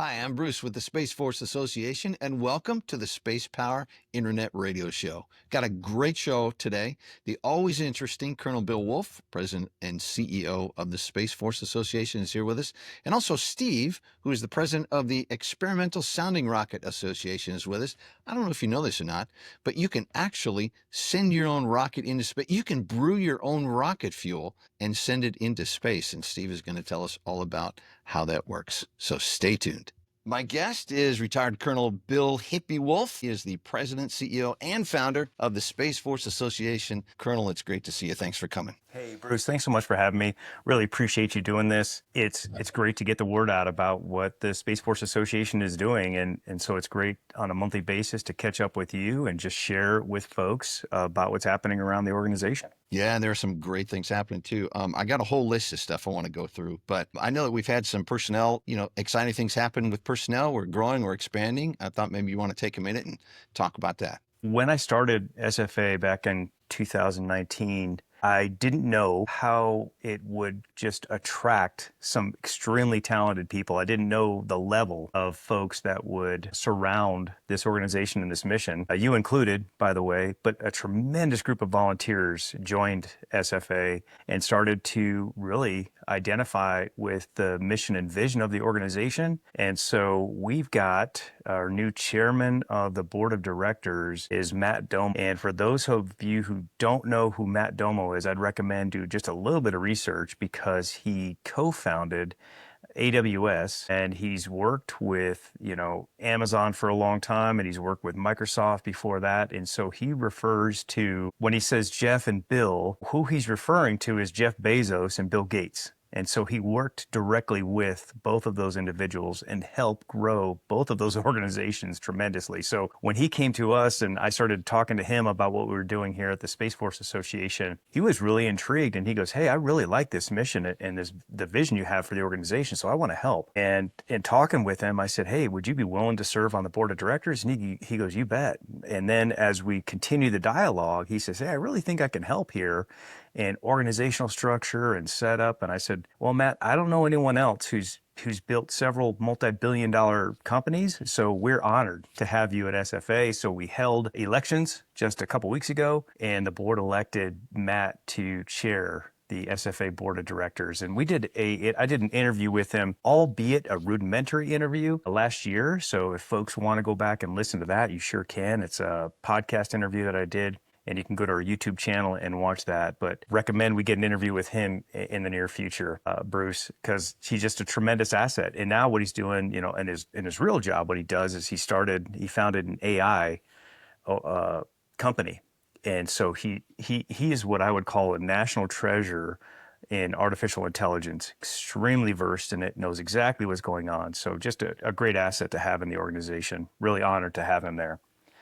Hi, I'm Bruce with the Space Force Association, and welcome to the Spacepower Internet Radio Show. Got a great show today. The always interesting Colonel Bill Woolf, President and CEO of the Space Force Association, is here with us. And also Steve, who is the President of the Experimental Sounding Rocket Association, is with us. I don't know if you know this or not, but you can actually send your own rocket into space. You can brew your own rocket fuel and send it into space. And Steve is going to tell us all about how that works. So stay tuned. My guest is retired Colonel Bill Hippie Woolf. He is the president, CEO, and founder of the Space Force Association. Colonel, it's great to see you. Thanks for coming. Hey, Bruce, thanks so much for having me. Really appreciate you doing this. It's great to get the word out about what the Space Force Association is doing. And so it's great on a monthly basis to catch up with you and just share with folks about what's happening around the organization. Yeah, and there are some great things happening too. I got a whole list of stuff I want to go through, but I know that we've had some personnel, exciting things happen with personnel. We're growing, we're expanding. I thought maybe you want to take a minute and talk about that. When I started SFA back in 2019, I didn't know how it would just attract some extremely talented people. I didn't know the level of folks that would surround this organization and this mission, you included, by the way, but a tremendous group of volunteers joined SFA and started to really identify with the mission and vision of the organization. And so we've got our new chairman of the board of directors is Matt Domo. And for those of you who don't know who Matt Domo is, I'd recommend do just a little bit of research because he co-founded AWS and he's worked with, Amazon for a long time and he's worked with Microsoft before that. And so he refers to, when he says Jeff and Bill, who he's referring to is Jeff Bezos and Bill Gates. And so he worked directly with both of those individuals and helped grow both of those organizations tremendously. So when he came to us and I started talking to him about what we were doing here at the Space Force Association, he was really intrigued and he goes, "Hey, I really like this mission and the vision you have for the organization, so I want to help." And in talking with him, I said, "Hey, would you be willing to serve on the board of directors?" And he goes, "You bet." And then as we continue the dialogue, he says, "Hey, I really think I can help here in organizational structure and setup." And I said, "Well, Matt, I don't know anyone else who's built several multi-billion-dollar companies, so we're honored to have you at SFA." So we held elections just a couple weeks ago, and the board elected Matt to chair the SFA board of directors. And I did an interview with him, albeit a rudimentary interview last year. So if folks want to go back and listen to that, you sure can. It's a podcast interview that I did. And you can go to our YouTube channel and watch that. But recommend we get an interview with him in the near future, Bruce, because he's just a tremendous asset. And now what he's doing, in his real job, what he does is he founded an AI company. And so he is what I would call a national treasure in artificial intelligence, extremely versed in it, knows exactly what's going on. So just a great asset to have in the organization. Really honored to have him there.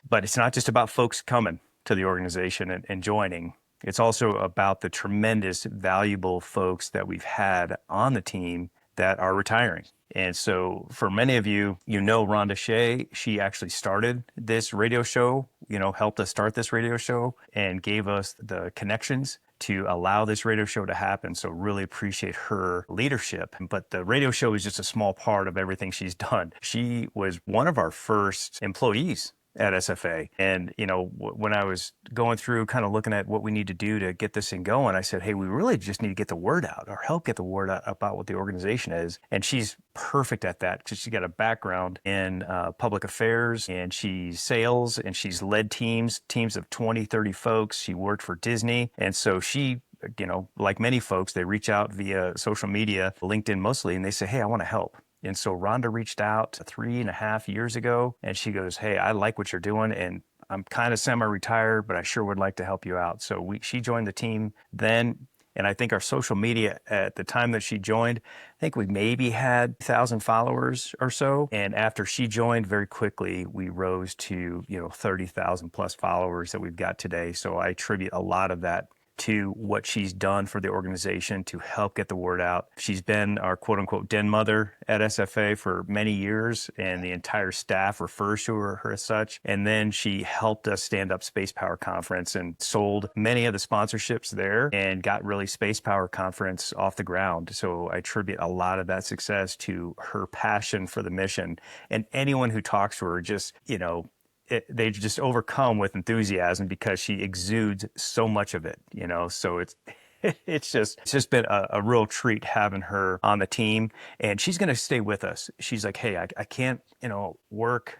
But it's not just about folks coming to the organization and joining. It's also about the tremendous valuable folks that we've had on the team that are retiring. And so for many of you, Rhonda Shea, she actually started this radio show, helped us start this radio show and gave us the connections to allow this radio show to happen. So really appreciate her leadership. But the radio show is just a small part of everything she's done. She was one of our first employees at SFA. And, when I was going through kind of looking at what we need to do to get this thing going, I said, hey, we really just need to get the word out or help get the word out about what the organization is. And she's perfect at that because she's got a background in public affairs and she's sales and she's led teams of 20, 30 folks. She worked for Disney. And so she, like many folks, they reach out via social media, LinkedIn mostly, and they say, hey, I want to help. And so Rhonda reached out 3.5 years ago and she goes, hey, I like what you're doing and I'm kind of semi-retired, but I sure would like to help you out. So she joined the team then. And I think our social media at the time that she joined, I think we maybe had 1,000 followers or so. And after she joined, very quickly, we rose to, 30,000 plus followers that we've got today. So I attribute a lot of that to what she's done for the organization to help get the word out. She's been our quote unquote den mother at SFA for many years, and the entire staff refers to her as such. And then she helped us stand up Spacepower Conference and sold many of the sponsorships there and got really Spacepower Conference off the ground. So I attribute a lot of that success to her passion for the mission. And anyone who talks to her just, they just overcome with enthusiasm because she exudes so much of it, so it's just been a real treat having her on the team, and she's going to stay with us. She's like, hey, I can't, work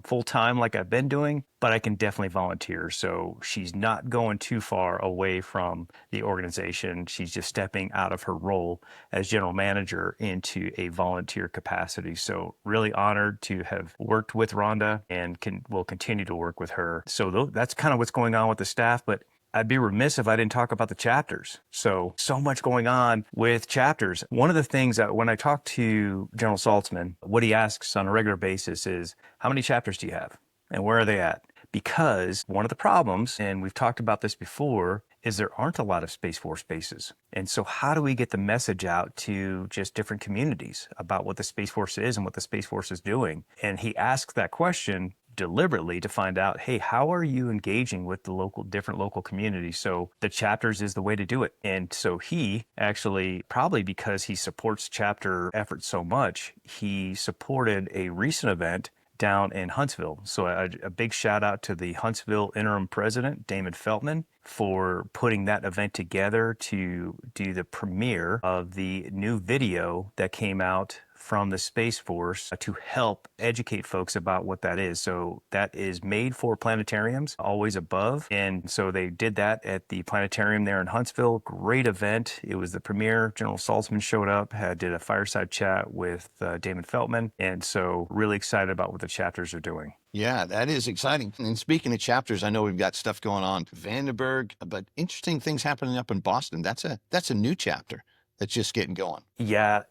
full time like I've been doing, but I can definitely volunteer. So she's not going too far away from the organization. She's just stepping out of her role as general manager into a volunteer capacity. So really honored to have worked with Rhonda and will continue to work with her. So that's kind of what's going on with the staff, but I'd be remiss if I didn't talk about the chapters. So much going on with chapters. One of the things that when I talk to General Saltzman, what he asks on a regular basis is, how many chapters do you have and where are they at? Because one of the problems, and we've talked about this before, is there aren't a lot of Space Force bases. And so how do we get the message out to just different communities about what the Space Force is and what the Space Force is doing? And he asks that question deliberately to find out, hey, how are you engaging with the different local communities? So the chapters is the way to do it. And so he actually, probably because he supports chapter efforts so much, he supported a recent event down in Huntsville. So a big shout out to the Huntsville interim president, Damon Feltman, for putting that event together to do the premiere of the new video that came out from the Space Force to help educate folks about what that is. So that is made for planetariums, always above. And so they did that at the planetarium there in Huntsville. Great event. It was the premiere. General Saltzman showed up, did a fireside chat with Damon Feltman. And so really excited about what the chapters are doing. Yeah, that is exciting. And speaking of chapters, I know we've got stuff going on Vandenberg, but interesting things happening up in Boston. That's a new chapter that's just getting going. Yeah.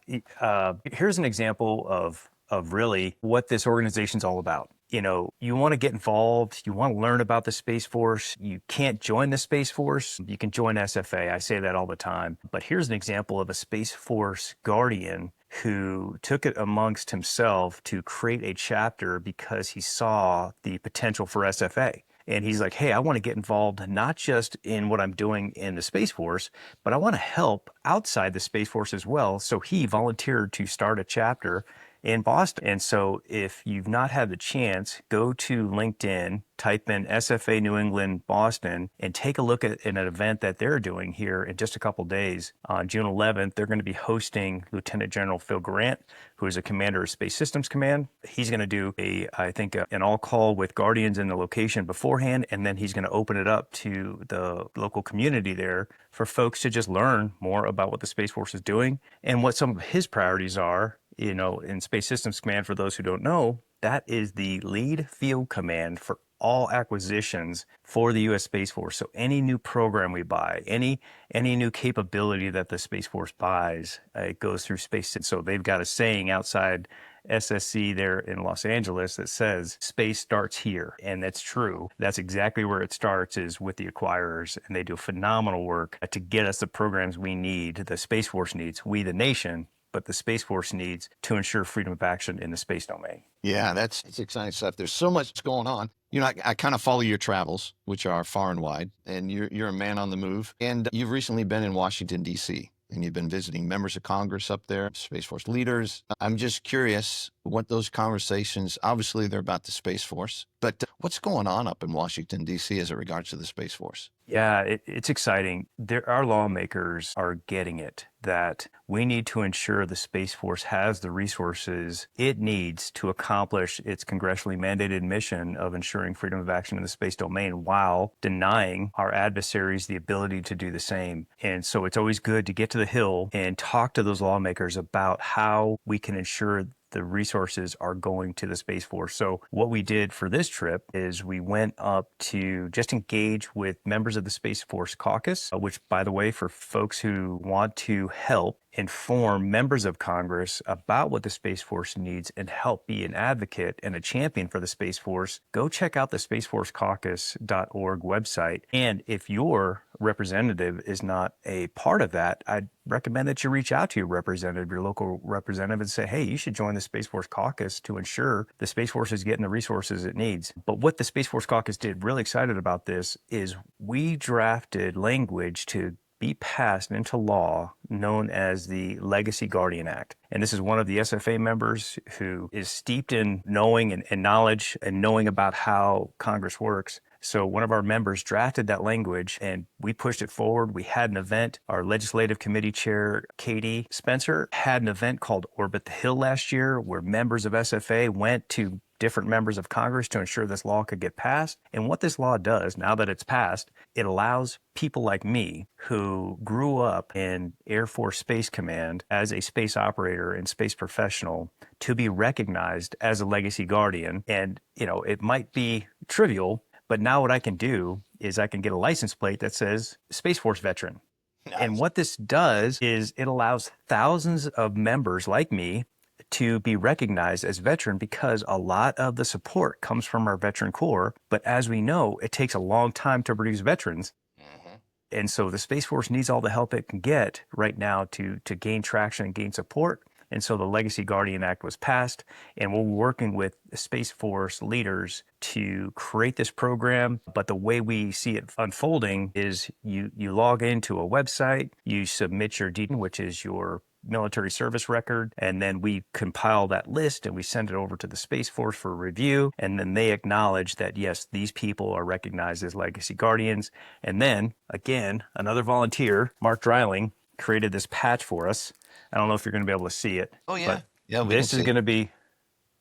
Here's an example of really what this organization's all about. You want to get involved. You want to learn about the Space Force. You can't join the Space Force. You can join SFA. I say that all the time. But here's an example of a Space Force guardian who took it amongst himself to create a chapter because he saw the potential for SFA. And he's like, hey, I want to get involved not just in what I'm doing in the Space Force, but I want to help outside the Space Force as well. So he volunteered to start a chapter in Boston. And so if you've not had the chance, go to LinkedIn, type in SFA New England Boston, and take a look at an event that they're doing here in just a couple days. On June 11th, they're going to be hosting Lieutenant General Phil Grant, who is a commander of Space Systems Command. He's going to do an all-call with Guardians in the location beforehand, and then he's going to open it up to the local community there for folks to just learn more about what the Space Force is doing and what some of his priorities are. In Space Systems Command, for those who don't know, that is the lead field command for all acquisitions for the U.S. Space Force. So any new program we buy, any new capability that the Space Force buys, it goes through Space. So they've got a saying outside SSC there in Los Angeles that says space starts here. And that's true. That's exactly where it starts, is with the acquirers. And they do phenomenal work to get us the programs we need, the Space Force needs, we the nation, but the Space Force needs to ensure freedom of action in the space domain. Yeah, it's exciting stuff. There's so much going on. I kind of follow your travels, which are far and wide, and you're a man on the move. And you've recently been in Washington, D.C., and you've been visiting members of Congress up there, Space Force leaders. I'm just curious what those conversations, obviously they're about the Space Force, but what's going on up in Washington, D.C. as it regards to the Space Force? Yeah, it's exciting. Our lawmakers are getting it, that we need to ensure the Space Force has the resources it needs to accomplish its congressionally mandated mission of ensuring freedom of action in the space domain while denying our adversaries the ability to do the same. And so it's always good to get to the Hill and talk to those lawmakers about how we can ensure the resources are going to the Space Force. So what we did for this trip is we went up to just engage with members of the Space Force caucus, which, by the way, for folks who want to help inform members of Congress about what the Space Force needs and help be an advocate and a champion for the Space Force, go check out the spaceforcecaucus.org website. And if your representative is not a part of that, I'd recommend that you reach out to your representative, your local representative, and say, hey, you should join the Space Force Caucus to ensure the Space Force is getting the resources it needs. But what the Space Force Caucus did, really excited about this, is we drafted language to be passed into law known as the Legacy Guardian Act. And this is one of the SFA members who is steeped in knowing and knowledge and knowing about how Congress works. So one of our members drafted that language and we pushed it forward. We had an event. Our legislative committee chair, Katie Spencer, had an event called Orbit the Hill last year where members of SFA went to different members of Congress to ensure this law could get passed. And what this law does, now that it's passed, it allows people like me who grew up in Air Force Space Command as a space operator and space professional to be recognized as a legacy guardian. And, it might be trivial, but now what I can do is I can get a license plate that says Space Force veteran. Nice. And what this does is it allows thousands of members like me to be recognized as veteran because a lot of the support comes from our veteran corps. But as we know, it takes a long time to produce veterans. Mm-hmm. And so the Space Force needs all the help it can get right now to gain traction and gain support. And so the Legacy Guardian Act was passed, and we're working with the Space Force leaders to create this program. But the way we see it unfolding is you log into a website, you submit your DD, which is your military service record, and then we compile that list and we send it over to the Space Force for review, and then they acknowledge that yes, these people are recognized as legacy guardians. And then again, another volunteer, Mark Dreiling, created this patch for us. I don't know if you're going to be able to see it. Oh yeah, but yeah. This is going to be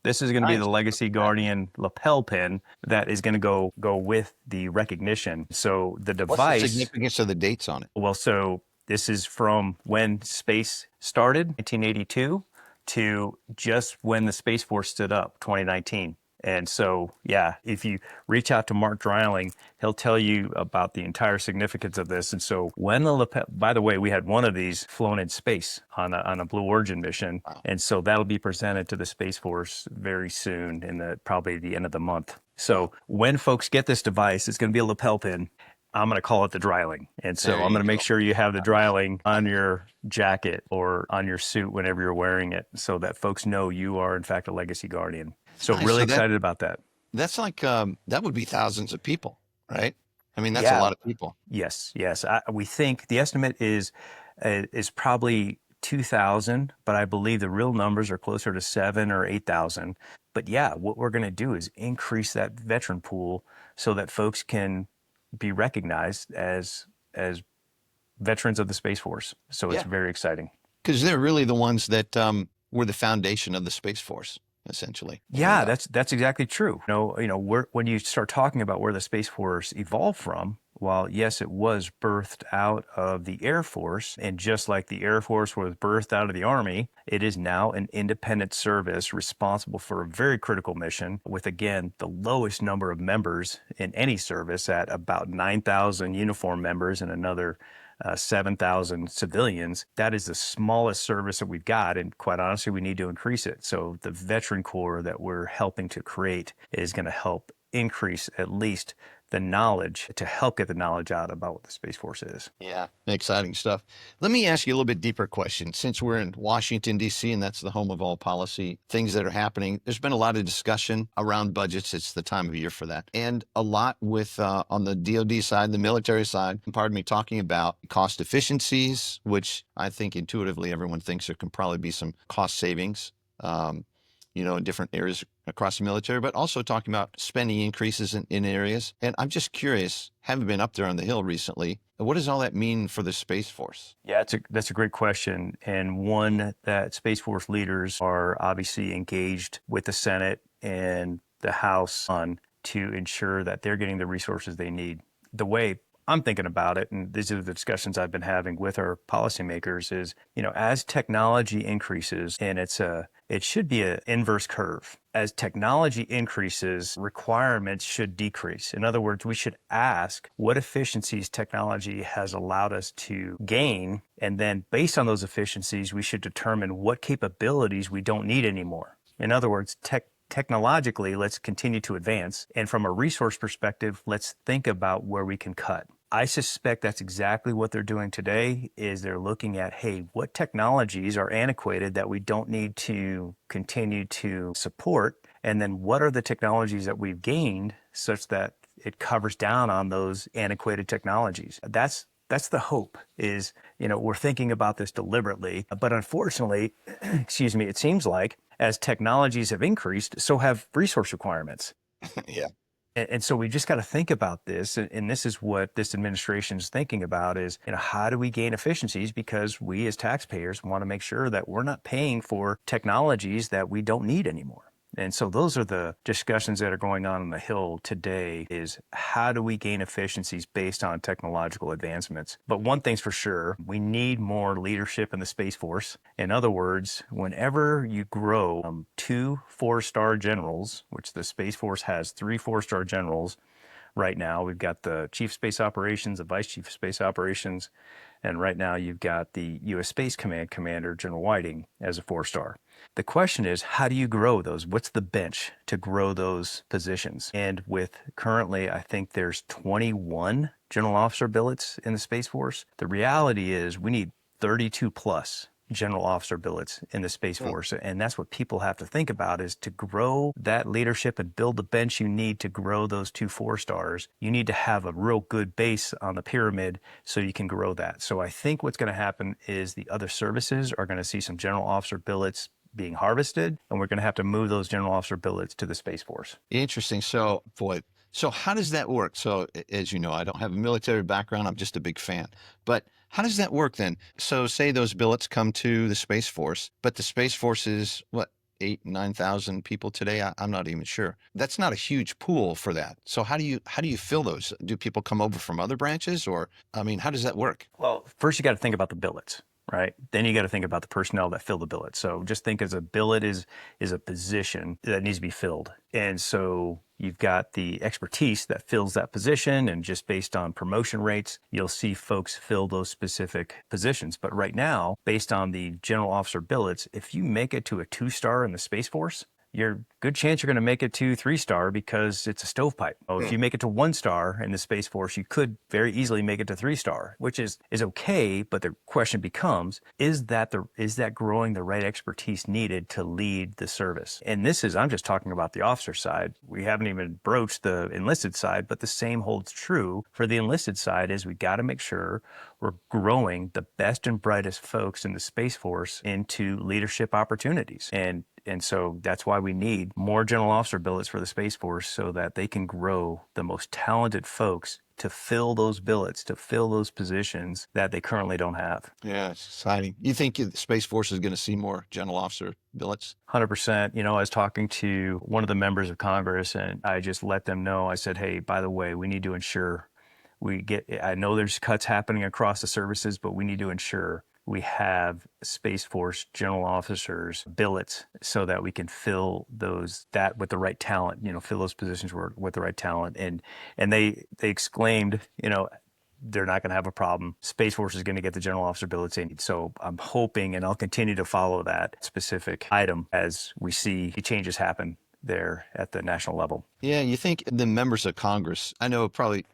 the Legacy Guardian lapel pin that is going to go with the recognition. So the device. What's the significance of the dates on it? Well, so this is from when space started, 1982, to just when the Space Force stood up, 2019. And so, yeah, if you reach out to Mark Dreiling, he'll tell you about the entire significance of this. And so when the lapel, by the way, we had one of these flown in space on a Blue Origin mission. Wow. And so that'll be presented to the Space Force very soon probably the end of the month. So when folks get this device, it's going to be a lapel pin. I'm going to call it the Dreiling. And so I'm going to make sure you have the Dreiling on your jacket or on your suit whenever you're wearing it so that folks know you are, in fact, a legacy guardian. So nice. Really excited about that. That's like, that would be thousands of people, right? I mean, that's a lot of people. Yes. We think the estimate is probably 2,000, but I believe the real numbers are closer to 7,000 or 8,000. But yeah, what we're going to do is increase that veteran pool so that folks can be recognized as veterans of the Space Force. So it's very exciting. Because they're really the ones that were the foundation of the Space Force, essentially. Yeah, that's exactly true. When you start talking about where the Space Force evolved from, while yes, it was birthed out of the Air Force, and just like the Air Force was birthed out of the Army, it is now an independent service responsible for a very critical mission with, again, the lowest number of members in any service at about 9,000 uniform members and another 7,000 civilians. That is the smallest service that we've got, and quite honestly, we need to increase it. So the veteran corps that we're helping to create is going to help increase at least the knowledge to help get the knowledge out about what the Space Force is. Yeah, exciting stuff. Let me ask you a little bit deeper question. Since we're in Washington, D.C., and that's the home of all policy things that are happening, there's been a lot of discussion around budgets. It's the time of year for that. And a lot with, on the DoD side, the military side, talking about cost efficiencies, which I think intuitively everyone thinks there can probably be some cost savings, in different areas across the military, but also talking about spending increases in areas. And I'm just curious, haven't been up there on the Hill recently, what does all that mean for the Space Force? Yeah, that's a great question, and one that Space Force leaders are obviously engaged with the Senate and the House on to ensure that they're getting the resources they need. The way I'm thinking about it, and these are the discussions I've been having with our policymakers, is, as technology increases and it's it should be an inverse curve. As technology increases, requirements should decrease. In other words, we should ask what efficiencies technology has allowed us to gain, and then based on those efficiencies, we should determine what capabilities we don't need anymore. In other words, technologically, let's continue to advance. And from a resource perspective, let's think about where we can cut. I suspect that's exactly what they're doing today, is they're looking at, hey, what technologies are antiquated that we don't need to continue to support? And then what are the technologies that we've gained such that it covers down on those antiquated technologies? That's the hope, is, we're thinking about this deliberately. But unfortunately, it seems like as technologies have increased, so have resource requirements. Yeah. And so we just got to think about this. And this is what this administration is thinking about is, how do we gain efficiencies? Because we as taxpayers want to make sure that we're not paying for technologies that we don't need anymore. And so those are the discussions that are going on the Hill today, is how do we gain efficiencies based on technological advancements? But one thing's for sure, we need more leadership in the Space Force. In other words, whenever you grow 2 4-star generals, which the Space Force has 3 4-star generals right now, we've got the Chief of Space Operations, the Vice Chief of Space Operations, and right now you've got the U.S. Space Command Commander, General Whiting, as a 4-star. The question is, how do you grow those? What's the bench to grow those positions? And with currently, I think there's 21 general officer billets in the Space Force. The reality is we need 32 plus general officer billets in the Space Force. And that's what people have to think about, is to grow that leadership and build the bench you need to grow those 2 4-stars. You need to have a real good base on the pyramid so you can grow that. So I think what's going to happen is the other services are going to see some general officer billets being harvested, and we're going to have to move those general officer billets to the Space Force. Interesting. So how does that work? So as you know, I don't have a military background. I'm just a big fan. But how does that work then? So say those billets come to the Space Force, but the Space Force is what, 8,000, 9,000 people today? I'm not even sure. That's not a huge pool for that. So how do you fill those? Do people come over from other branches, or, how does that work? Well, first you got to think about the billets, right? Then you got to think about the personnel that fill the billet. So just think as a billet is a position that needs to be filled. And so you've got the expertise that fills that position, and just based on promotion rates, you'll see folks fill those specific positions. But right now, based on the general officer billets, if you make it to a 2-star in the Space Force, you're good chance you're going to make it to 3-star because it's a stovepipe. If you make it to 1-star in the Space Force, you could very easily make it to 3-star, which is okay. But the question becomes, is that growing the right expertise needed to lead the service? And I'm just talking about the officer side. We haven't even broached the enlisted side, but the same holds true for the enlisted side. Is we got to make sure we're growing the best and brightest folks in the Space Force into leadership opportunities. And so that's why we need more general officer billets for the Space Force, so that they can grow the most talented folks to fill those billets, to fill those positions that they currently don't have. Yeah, it's exciting. You think the Space Force is going to see more general officer billets? 100%. I was talking to one of the members of Congress, and I just let them know, I said, hey, by the way, we need to ensure I know there's cuts happening across the services, but we need to ensure we have Space Force general officers billets so that we can fill that with the right talent, fill those positions with the right talent. And they exclaimed, they're not going to have a problem. Space Force is going to get the general officer billets they need. So I'm hoping, and I'll continue to follow that specific item as we see changes happen there at the national level. Yeah, you think the members of Congress, I know probably,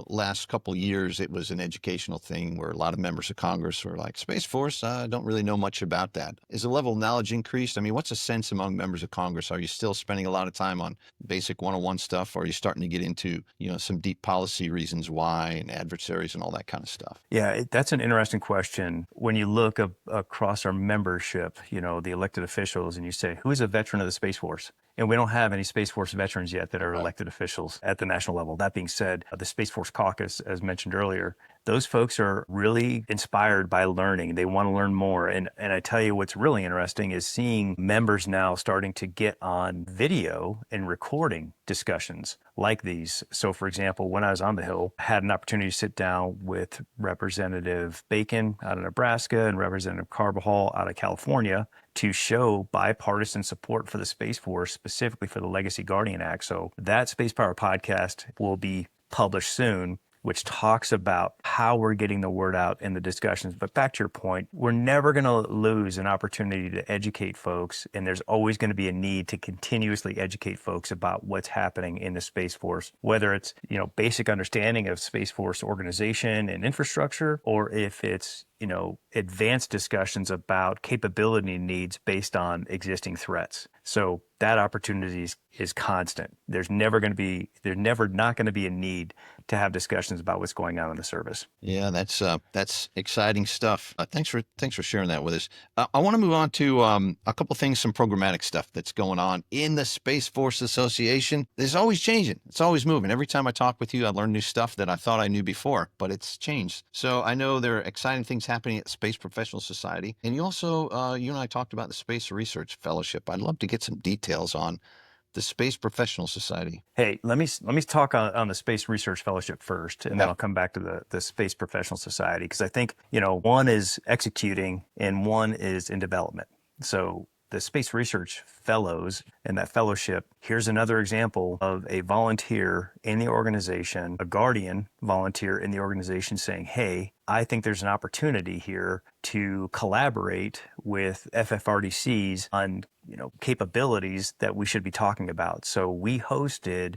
last couple of years, it was an educational thing where a lot of members of Congress were like, Space Force, I don't really know much about that. Is the level of knowledge increased? What's the sense among members of Congress? Are you still spending a lot of time on basic 101 stuff, or are you starting to get into, some deep policy reasons why, and adversaries and all that kind of stuff? Yeah, that's an interesting question. When you look across our membership, the elected officials, and you say, who is a veteran of the Space Force? And we don't have any Space Force veterans yet that are elected officials at the national level. That being said, the Space Force Caucus, as mentioned earlier. Those folks are really inspired by learning. They want to learn more. And I tell you what's really interesting is seeing members now starting to get on video and recording discussions like these. So for example, when I was on the Hill, I had an opportunity to sit down with Representative Bacon out of Nebraska and Representative Carbajal out of California to show bipartisan support for the Space Force, specifically for the Legacy Guardian Act. So that Space Power podcast will be published soon, which talks about how we're getting the word out in the discussions. But back to your point, we're never going to lose an opportunity to educate folks, and there's always going to be a need to continuously educate folks about what's happening in the Space Force, whether it's, basic understanding of Space Force organization and infrastructure, or if it's, advanced discussions about capability needs based on existing threats. So that opportunity is constant. There's never not going to be a need to have discussions about what's going on in the service. Yeah, that's exciting stuff. Thanks for sharing that with us. I want to move on to a couple things, some programmatic stuff that's going on in the Space Force Association. It's always changing. It's always moving. Every time I talk with you, I learn new stuff that I thought I knew before, but it's changed. So I know there are exciting things happening at Space Professional Society, and you also you and I talked about the Space Research Fellowship. I'd love to get some details on the Space Professional Society. Hey, let me talk on the Space Research Fellowship first, and then I'll come back to the Space Professional Society, because I think, one is executing and one is in development. So the Space Research Fellows and that fellowship, here's another example of a volunteer in the organization, a guardian volunteer in the organization saying, hey, I think there's an opportunity here to collaborate with FFRDCs on, capabilities that we should be talking about. So we hosted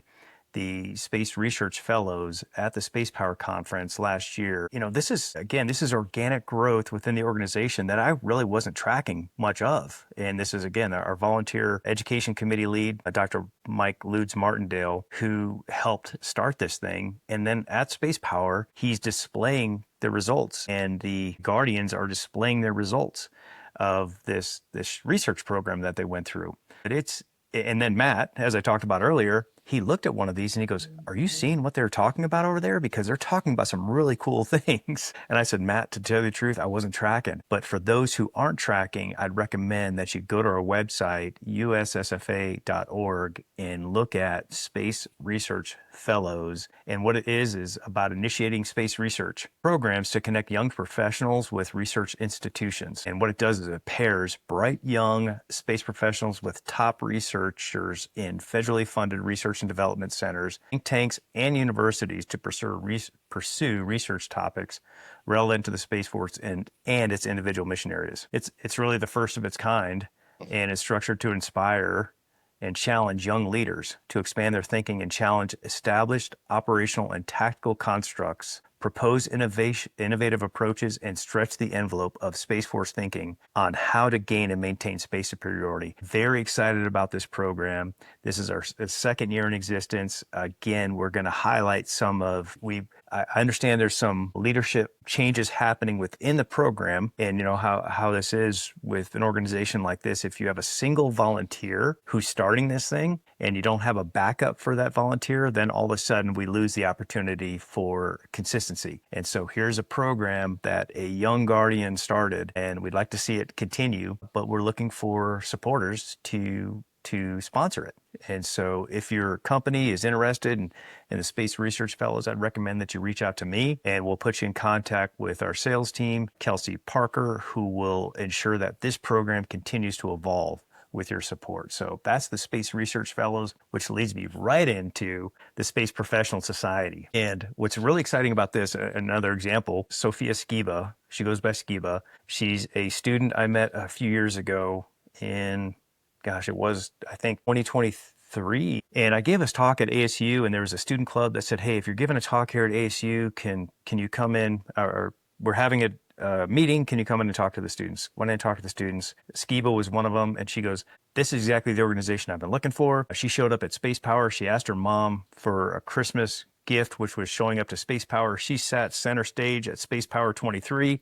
the Space Research Fellows at the Space Power Conference last year. This is organic growth within the organization that I really wasn't tracking much of. And this is, again, our volunteer education committee lead, Dr. Mike Ludes Martindale, who helped start this thing. And then at Space Power, he's displaying the results, and the Guardians are displaying their results of this research program that they went through. And then Matt, as I talked about earlier, he looked at one of these and he goes, are you seeing what they're talking about over there? Because they're talking about some really cool things. And I said, Matt, to tell you the truth, I wasn't tracking. But for those who aren't tracking, I'd recommend that you go to our website, ussfa.org, and look at Space Research Fellows. And what it is about initiating space research programs to connect young professionals with research institutions. And what it does is it pairs bright young space professionals with top researchers in federally funded research and development centers, think tanks, and universities to pursue research topics relevant to the Space Force and its individual mission areas. It's really the first of its kind, and it's structured to inspire and challenge young leaders to expand their thinking and challenge established operational and tactical constructs, propose innovative approaches, and stretch the envelope of Space Force thinking on how to gain and maintain space superiority. Very excited about this program. This is our second year in existence. Again, we're going to highlight I understand there's some leadership changes happening within the program, and how this is with an organization like this. If you have a single volunteer who's starting this thing and you don't have a backup for that volunteer, then all of a sudden we lose the opportunity for consistency. And so here's a program that a young guardian started, and we'd like to see it continue, but we're looking for supporters to sponsor it. And so if your company is interested in the Space Research Fellows, I'd recommend that you reach out to me, and we'll put you in contact with our sales team, Kelsey Parker, who will ensure that this program continues to evolve with your support. So that's the Space Research Fellows, which leads me right into the Space Professional Society. And what's really exciting about this, another example, Sophia Skiba, she goes by Skiba. She's a student I met a few years ago in, it was, I think, 2023. And I gave this talk at ASU, and there was a student club that said, hey, if you're giving a talk here at ASU, can you come in, or we're having a meeting, can you come in and talk to the students? When I talked to the students, Skiba was one of them, and she goes, this is exactly the organization I've been looking for. She showed up at Space Power. She asked her mom for a Christmas gift, which was showing up to Space Power. She sat center stage at Space Power 23,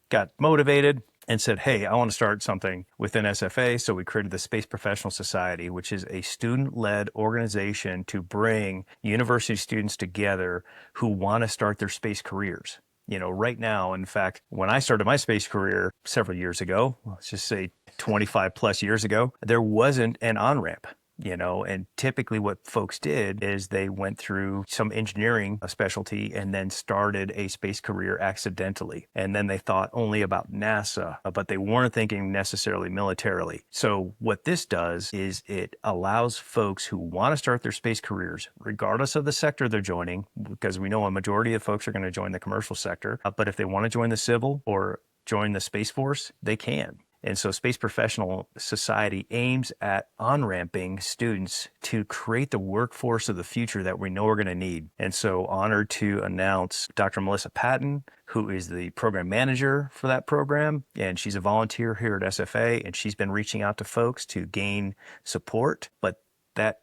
got motivated, and said, hey, I want to start something within SFA. So we created the Space Professional Society, which is a student-led organization to bring university students together who want to start their space careers. Right now, in fact, when I started my space career several years ago, let's just say 25 plus years ago, there wasn't an on-ramp. And typically what folks did is they went through some engineering specialty and then started a space career accidentally. And then they thought only about NASA, but they weren't thinking necessarily militarily. So what this does is it allows folks who want to start their space careers, regardless of the sector they're joining, because we know a majority of folks are going to join the commercial sector, but if they want to join the civil or join the Space Force, they can. And so Space Professional Society aims at on-ramping students to create the workforce of the future that we know we're going to need. And so honored to announce Dr. Melissa Patton, who is the program manager for that program. And she's a volunteer here at SFA, and she's been reaching out to folks to gain support. But that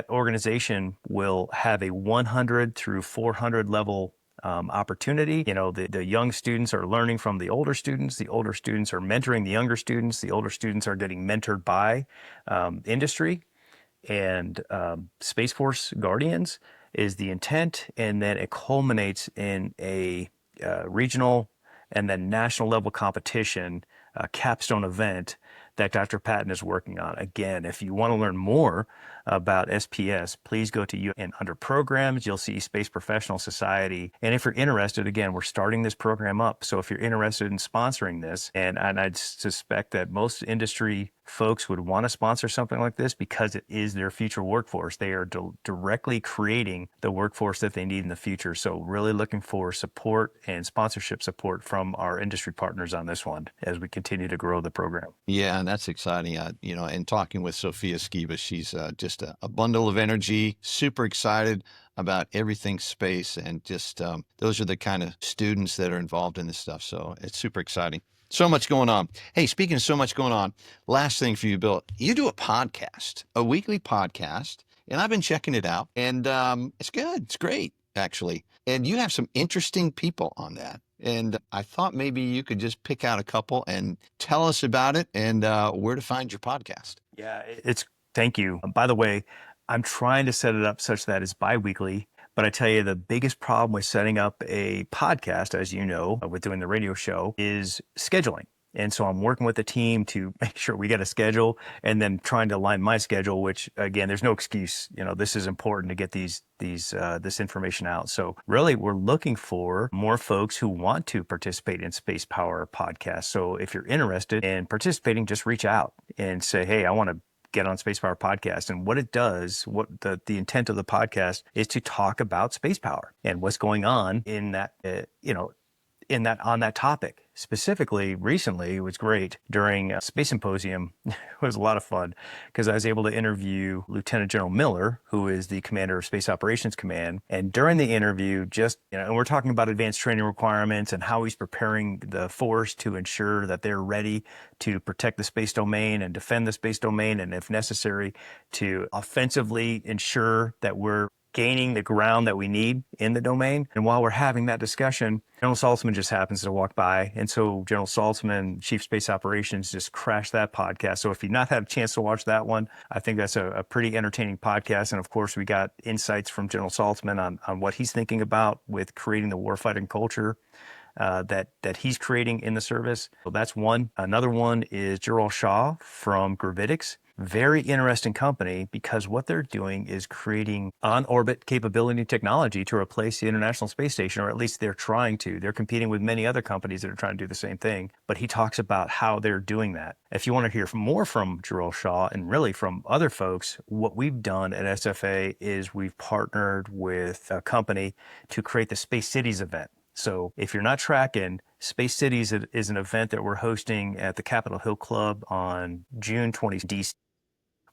organization will have a 100 through 400 level opportunity. The young students are learning from the older students are mentoring the younger students, the older students are getting mentored by industry, and Space Force Guardians is the intent, and then it culminates in a regional and then national level competition, capstone event that Dr. Patton is working on. Again, if you want to learn more about SPS, please go to you, and under programs, you'll see Space Professional Society. And if you're interested, again, we're starting this program up. So if you're interested in sponsoring this, and I'd suspect that most industry folks would want to sponsor something like this because it is their future workforce. They are directly creating the workforce that they need in the future. So really looking for support and sponsorship support from our industry partners on this one as we continue to grow the program. Yeah, and that's exciting. And talking with Sophia Skiba, she's just a bundle of energy, super excited about everything space, and just those are the kind of students that are involved in this stuff. So it's super exciting. So much going on. Hey, speaking of so much going on, last thing for you, Bill, you do a podcast, a weekly podcast, and I've been checking it out, and it's good. It's great, actually. And you have some interesting people on that. And I thought maybe you could just pick out a couple and tell us about it and where to find your podcast. Yeah, thank you. By the way, I'm trying to set it up such that it's bi-weekly. But I tell you, the biggest problem with setting up a podcast, as you know, with doing the radio show, is scheduling. And so I'm working with the team to make sure we get a schedule, and then trying to align my schedule, which again, there's no excuse. This is important to get this information out. So really, we're looking for more folks who want to participate in Space Power Podcast. So if you're interested in participating, just reach out and say, hey, I want to get on Space Power Podcast. And what it does, what the intent of the podcast is to talk about space power and what's going on in that, on that topic. Specifically, recently, it was great during a Space Symposium. It was a lot of fun because I was able to interview Lieutenant General Miller, who is the commander of Space Operations Command. And during the interview, and we're talking about advanced training requirements and how he's preparing the force to ensure that they're ready to protect the space domain and defend the space domain, and if necessary, to offensively ensure that we're gaining the ground that we need in the domain. And while we're having that discussion, General Saltzman just happens to walk by. And so General Saltzman, Chief Space Operations, just crashed that podcast. So if you've not had a chance to watch that one, I think that's a pretty entertaining podcast. And of course, we got insights from General Saltzman on what he's thinking about with creating the warfighting culture that he's creating in the service. So that's one. Another one is Gerald Shaw from Gravitics. Very interesting company, because what they're doing is creating on-orbit capability technology to replace the International Space Station, or at least they're trying to. They're competing with many other companies that are trying to do the same thing, but he talks about how they're doing that. If you want to hear more from Gerald Shaw and really from other folks, what we've done at SFA is we've partnered with a company to create the Space Cities event. So if you're not tracking, Space Cities is an event that we're hosting at the Capitol Hill Club on June 20th,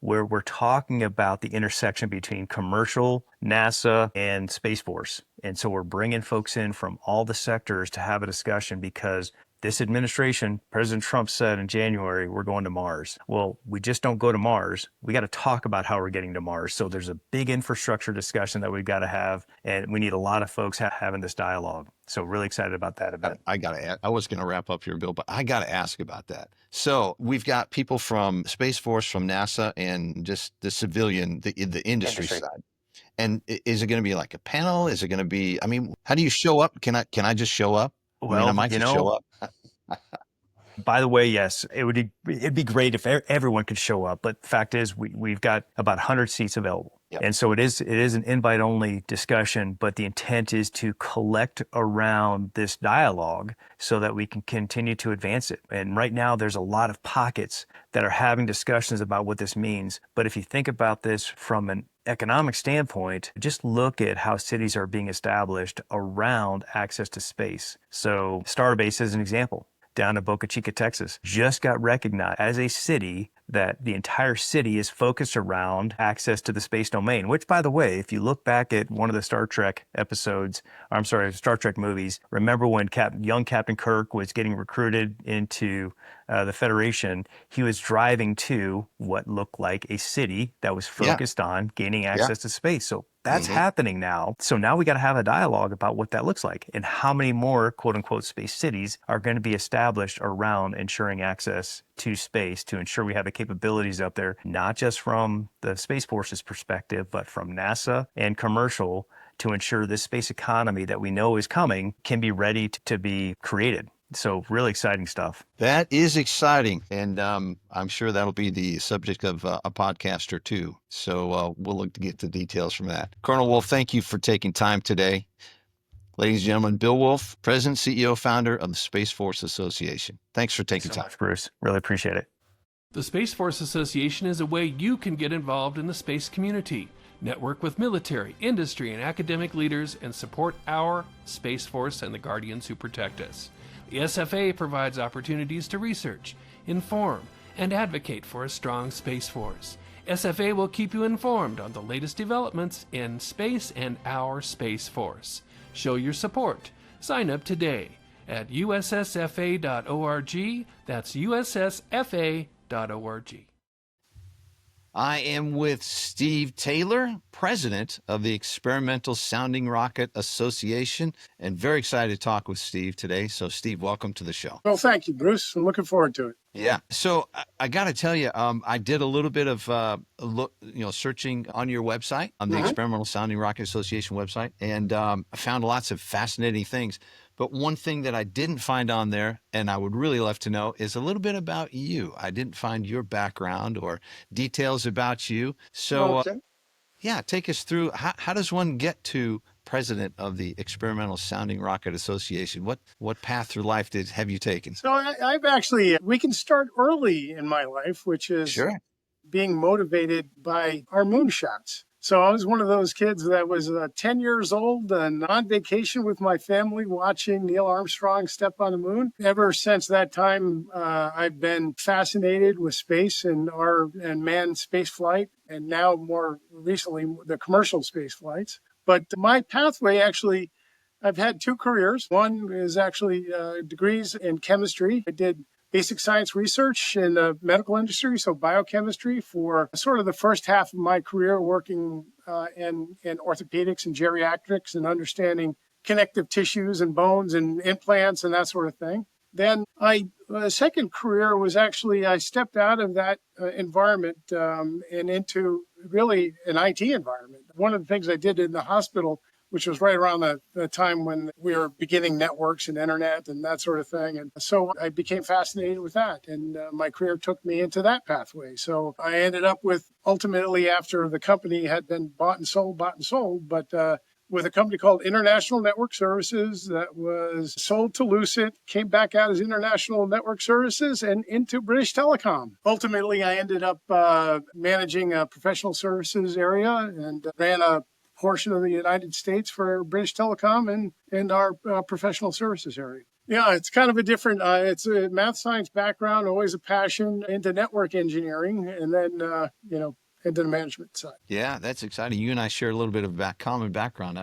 where we're talking about the intersection between commercial, NASA, and Space Force. And so we're bringing folks in from all the sectors to have a discussion, because this administration, President Trump said in January, we're going to Mars. Well, we just don't go to Mars. We got to talk about how we're getting to Mars. So there's a big infrastructure discussion that we've got to have, and we need a lot of folks having this dialogue. So really excited about that event. I was going to wrap up here, Bill, but I got to ask about that. So we've got people from Space Force, from NASA, and just the civilian, the industry side. And is it going to be like a panel? Is it going to be, I mean, how do you show up? Can I just show up? Well, I mean, I might just show up. By the way, yes, it'd be great if everyone could show up. But the fact is, we've got about 100 seats available. Yep. And so it is an invite-only discussion, but the intent is to collect around this dialogue so that we can continue to advance it. And right now, there's a lot of pockets that are having discussions about what this means. But if you think about this from an economic standpoint, just look at how cities are being established around access to space. So Starbase is an example. Down in Boca Chica, Texas, just got recognized as a city that the entire city is focused around access to the space domain, which, by the way, if you look back at one of the Star Trek movies, remember when young Captain Kirk was getting recruited into the Federation, he was driving to what looked like a city that was focused on gaining access to space. So that's happening now. So now we got to have a dialogue about what that looks like and how many more quote unquote space cities are going to be established around ensuring access to space to ensure we have the capabilities up there, not just from the Space Force's perspective, but from NASA and commercial, to ensure this space economy that we know is coming can be ready to be created. So really exciting stuff. That is exciting. And I'm sure that'll be the subject of a podcast or two. So we'll look to get the details from that. Colonel Woolf, thank you for taking time today. Ladies and gentlemen, Bill Woolf, President, CEO, founder of the Space Force Association. Thanks for taking time. Much, Bruce. Really appreciate it. The Space Force Association is a way you can get involved in the space community, network with military, industry, and academic leaders, and support our Space Force and the guardians who protect us. The SFA provides opportunities to research, inform, and advocate for a strong Space Force. SFA will keep you informed on the latest developments in space and our Space Force. Show your support. Sign up today at ussfa.org. That's ussfa.org. I am with Steve Taylor, president of the Experimental Sounding Rocket Association, and very excited to talk with Steve today. So, Steve, welcome to the show. Well, thank you, Bruce. I'm looking forward to it. Yeah. So I got to tell you, I did a little bit of searching on your website, on the Experimental Sounding Rocket Association website, and I found lots of fascinating things. But one thing that I didn't find on there, and I would really love to know, is a little bit about you. I didn't find your background or details about you. So, take us through, how does one get to president of the Experimental Sounding Rocket Association? What path through life have you taken? So I've actually, we can start early in my life, which is being motivated by our moonshots. So I was one of those kids that was 10 years old and on vacation with my family watching Neil Armstrong step on the moon. Ever since that time, I've been fascinated with space and manned space flight, and now more recently, the commercial space flights. But my pathway actually, I've had two careers. One is actually degrees in chemistry. I did basic science research in the medical industry, so biochemistry, for sort of the first half of my career working in orthopedics and geriatrics and understanding connective tissues and bones and implants and that sort of thing. Then the second career was actually, I stepped out of that environment and into really an IT environment. One of the things I did in the hospital, which was right around the time when we were beginning networks and internet and that sort of thing. And so I became fascinated with that. And my career took me into that pathway. So I ended up with, ultimately, after the company had been bought and sold, but with a company called International Network Services that was sold to Lucid, came back out as International Network Services and into British Telecom. Ultimately, I ended up managing a professional services area and ran a portion of the United States for British Telecom and our professional services area. Yeah, it's kind of a different, it's a math science background, always a passion, into network engineering, and then, into the management side. Yeah, that's exciting. You and I share a little bit of common background.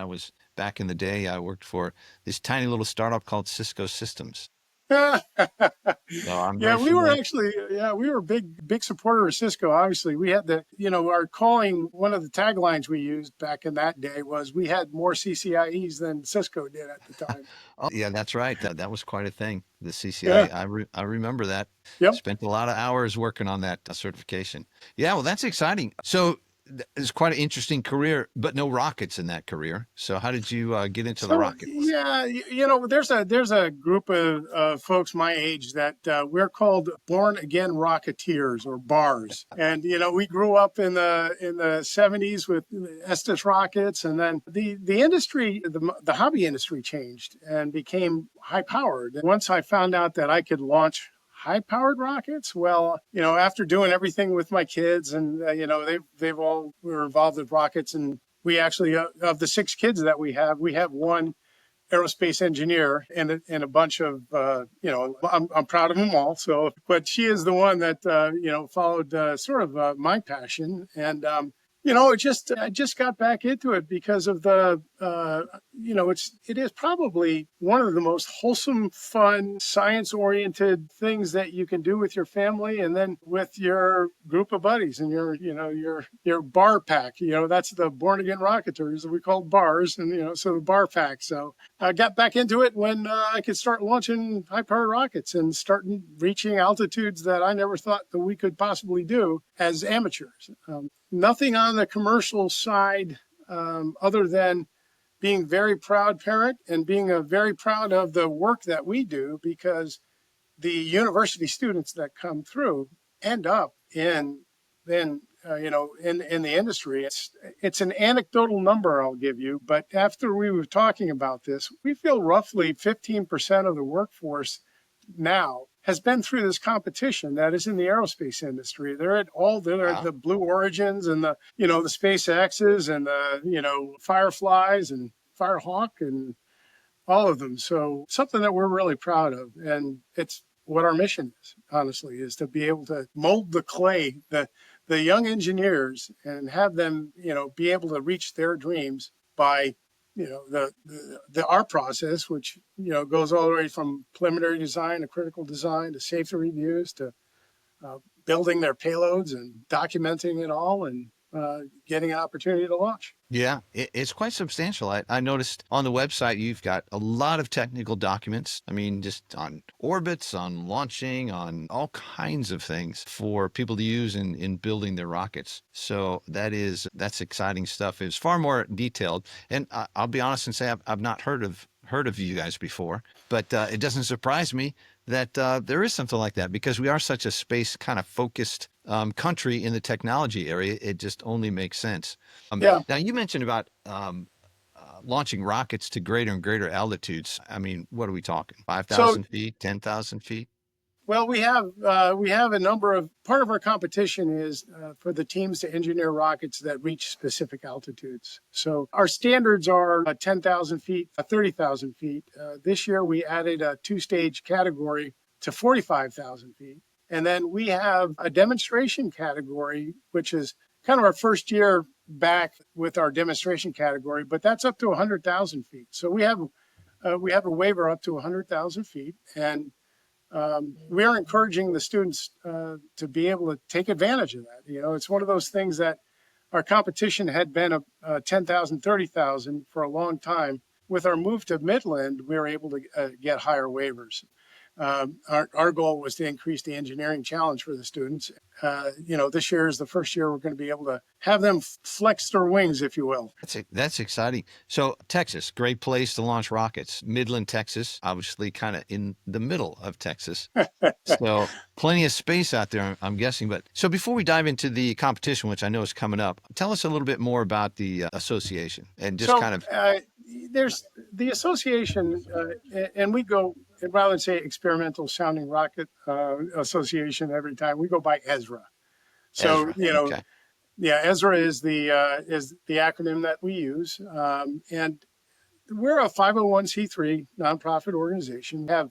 Back in the day, I worked for this tiny little startup called Cisco Systems. No, I'm Yeah, very we were familiar. actually, we were big supporter of Cisco. Obviously, we had our calling, one of the taglines we used back in that day was we had more CCIEs than Cisco did at the time. Oh, yeah, that's right. That was quite a thing. The Yeah. CCI, I remember that. Yep. Spent a lot of hours working on that certification. Yeah, well, that's exciting. So it's quite an interesting career, but no rockets in that career. So how did you get into the So rocket? yeah, there's a group of folks my age that we're called born again rocketeers or bars, and we grew up in the 70s with Estes rockets, and then the industry, the hobby industry changed and became high powered. Once I found out that I could launch high-powered rockets. Well, after doing everything with my kids, and they've all were involved with rockets, and we actually of the 6 kids that we have one aerospace engineer and a bunch of I'm proud of them all. So, but she is the one that followed sort of my passion, and I just got back into it because of the it is probably one of the most wholesome, fun, science-oriented things that you can do with your family and then with your group of buddies and your bar pack. That's the born again rocketers we call bars, and so the bar pack. So I got back into it when I could start launching high-powered rockets and starting reaching altitudes that I never thought that we could possibly do as amateurs. Nothing on the commercial side other than being very proud parent and being very proud of the work that we do, because the university students that come through end up in the industry. It's an anecdotal number I'll give you, but after we were talking about this, we feel roughly 15% of the workforce now has been through this competition that is in the aerospace industry. They're at the Blue Origins and the SpaceXs and the Fireflies and Firehawk and all of them. So something that we're really proud of. And it's what our mission is, honestly, is to be able to mold the clay, the young engineers, and have them, be able to reach their dreams by our process, which goes all the way from preliminary design to critical design to safety reviews to building their payloads and documenting it all and getting an opportunity to launch. Yeah, it's quite substantial. I noticed on the website you've got a lot of technical documents. I mean, just on orbits, on launching, on all kinds of things for people to use in building their rockets. So that's exciting stuff. It's far more detailed. And I'll be honest and say I've not heard of you guys before, but it doesn't surprise me that there is something like that, because we are such a space kind of focused country in the technology area. It just only makes sense. Yeah. Now, you mentioned about launching rockets to greater and greater altitudes. I mean, what are we talking? 5,000 feet, 10,000 feet? Well, we have a number of, part of our competition is for the teams to engineer rockets that reach specific altitudes. So our standards are 10,000 feet, 30,000 feet. This year we added a 2-stage category to 45,000 feet. And then we have a demonstration category, which is kind of our first year back with our demonstration category, but that's up to 100,000 feet. So we have a waiver up to 100,000 feet, and we are encouraging the students to be able to take advantage of that. It's one of those things that our competition had been a 10,000, 30,000 for a long time. With our move to Midland, we were able to get higher waivers. Our goal was to increase the engineering challenge for the students. This year is the first year we're going to be able to have them flex their wings, if you will. That's exciting. So Texas, great place to launch rockets. Midland, Texas, obviously kind of in the middle of Texas. So plenty of space out there, I'm guessing. But so before we dive into the competition, which I know is coming up, tell us a little bit more about the association and just there's the association, and we go, rather than say Experimental Sounding Rocket Association every time, we go by ESRA. So, okay. Yeah, ESRA is the acronym that we use. And we're a 501c3 nonprofit organization. We have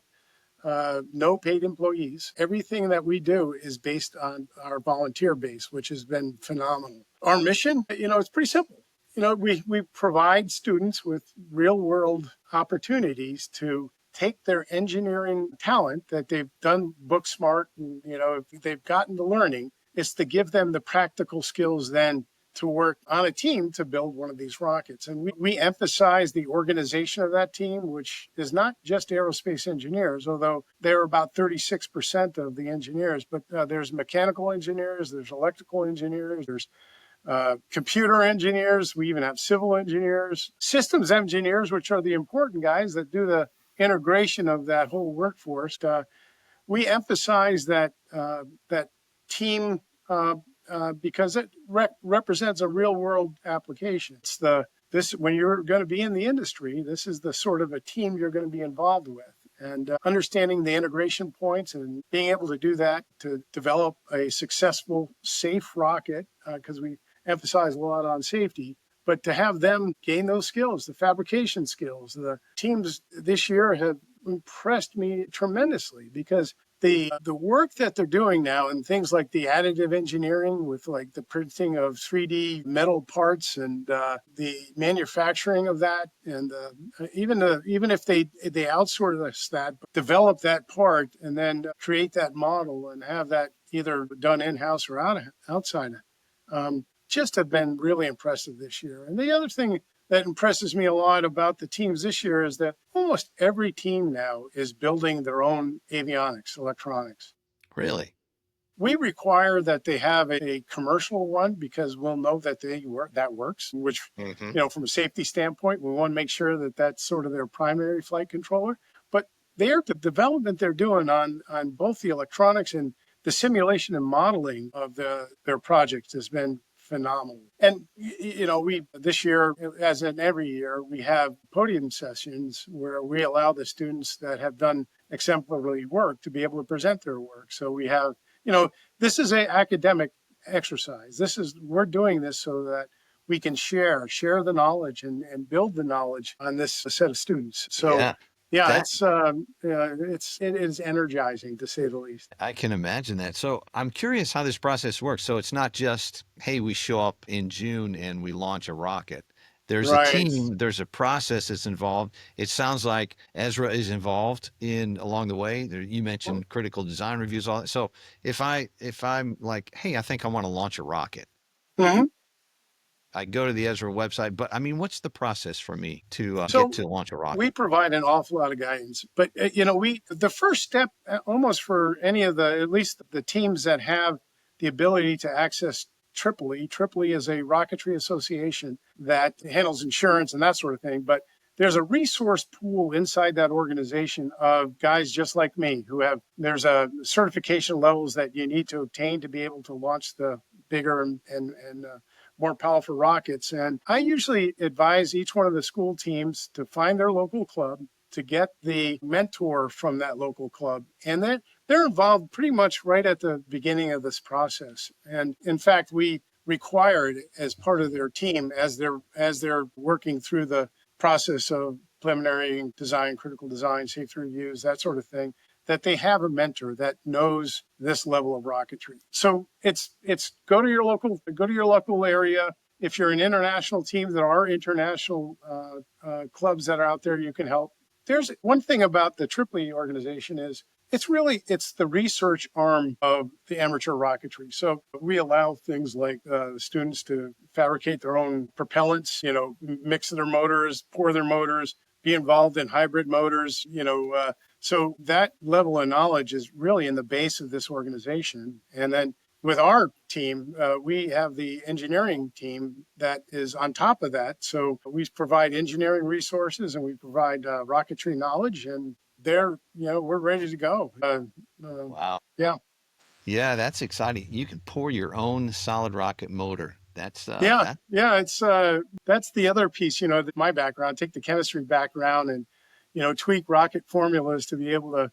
no paid employees. Everything that we do is based on our volunteer base, which has been phenomenal. Our mission, it's pretty simple. We provide students with real world opportunities to take their engineering talent that they've done book smart, and, if they've gotten to learning, is to give them the practical skills then to work on a team to build one of these rockets. And we emphasize the organization of that team, which is not just aerospace engineers, although they're about 36% of the engineers, but there's mechanical engineers, there's electrical engineers, there's computer engineers, we even have civil engineers, systems engineers, which are the important guys that do the integration of that whole workforce. We emphasize that team because it represents a real world application. It's when you're going to be in the industry, this is the sort of a team you're going to be involved with. And understanding the integration points and being able to do that to develop a successful, safe rocket, because we emphasize a lot on safety, but to have them gain those skills, the fabrication skills. The teams this year have impressed me tremendously because the work that they're doing now and things like the additive engineering with like the printing of 3D metal parts and the manufacturing of that, and even if they outsource that, develop that part and then create that model and have that either done in-house or outside, just have been really impressive this year. And the other thing that impresses me a lot about the teams this year is that almost every team now is building their own avionics, electronics. Really? We require that they have a commercial one because we'll know that that works, which, from a safety standpoint, we want to make sure that that's sort of their primary flight controller. But the development they're doing on both the electronics and the simulation and modeling of their projects has been phenomenal. And, we this year, as in every year, we have podium sessions where we allow the students that have done exemplary work to be able to present their work. So we have, this is an academic exercise. We're doing this so that we can share the knowledge and build the knowledge on this set of students. So it is energizing, to say the least. I can imagine that. So I'm curious how this process works. So it's not just, hey, we show up in June and we launch a rocket. There's a team, there's a process that's involved. It sounds like Ezra is involved along the way. You mentioned critical design reviews, all that. So if I'm like, hey, I think I want to launch a rocket. Mm-hmm. I go to the Ezra website, but I mean, what's the process for me to get to launch a rocket? We provide an awful lot of guidance, but the first step, almost for any of at least the teams that have the ability to access Tripoli. Tripoli is a rocketry association that handles insurance and that sort of thing, but there's a resource pool inside that organization of guys just like me there's a certification levels that you need to obtain to be able to launch the bigger and more powerful rockets. And I usually advise each one of the school teams to find their local club, to get the mentor from that local club. And then they're involved pretty much right at the beginning of this process. And in fact, we required as part of their team, as they're working through the process of preliminary design, critical design, safety reviews, that sort of thing, that they have a mentor that knows this level of rocketry. So it's go to your local area. If you're an international team, there are international clubs that are out there you can help. There's one thing about the Tripoli organization is it's the research arm of the amateur rocketry. So we allow things like students to fabricate their own propellants, mix their motors, pour their motors, be involved in hybrid motors, so that level of knowledge is really in the base of this organization. And then with our team, we have the engineering team that is on top of that. So we provide engineering resources and we provide rocketry knowledge, and we're ready to go. Wow. Yeah. Yeah, that's exciting. You can pour your own solid rocket motor. That's it's that's the other piece, my background, take the chemistry background and tweak rocket formulas to be able to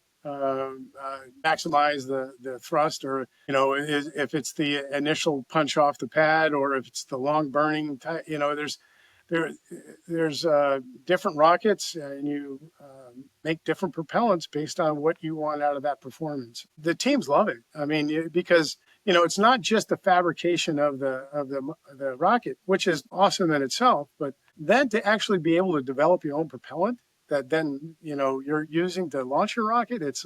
maximize the thrust, or if it's the initial punch off the pad, or if it's the long burning. There's different rockets, and you make different propellants based on what you want out of that performance. The teams love it. I mean, because it's not just the fabrication of the rocket, which is awesome in itself, but then to actually be able to develop your own propellant, that then, you're using to launch your rocket, it's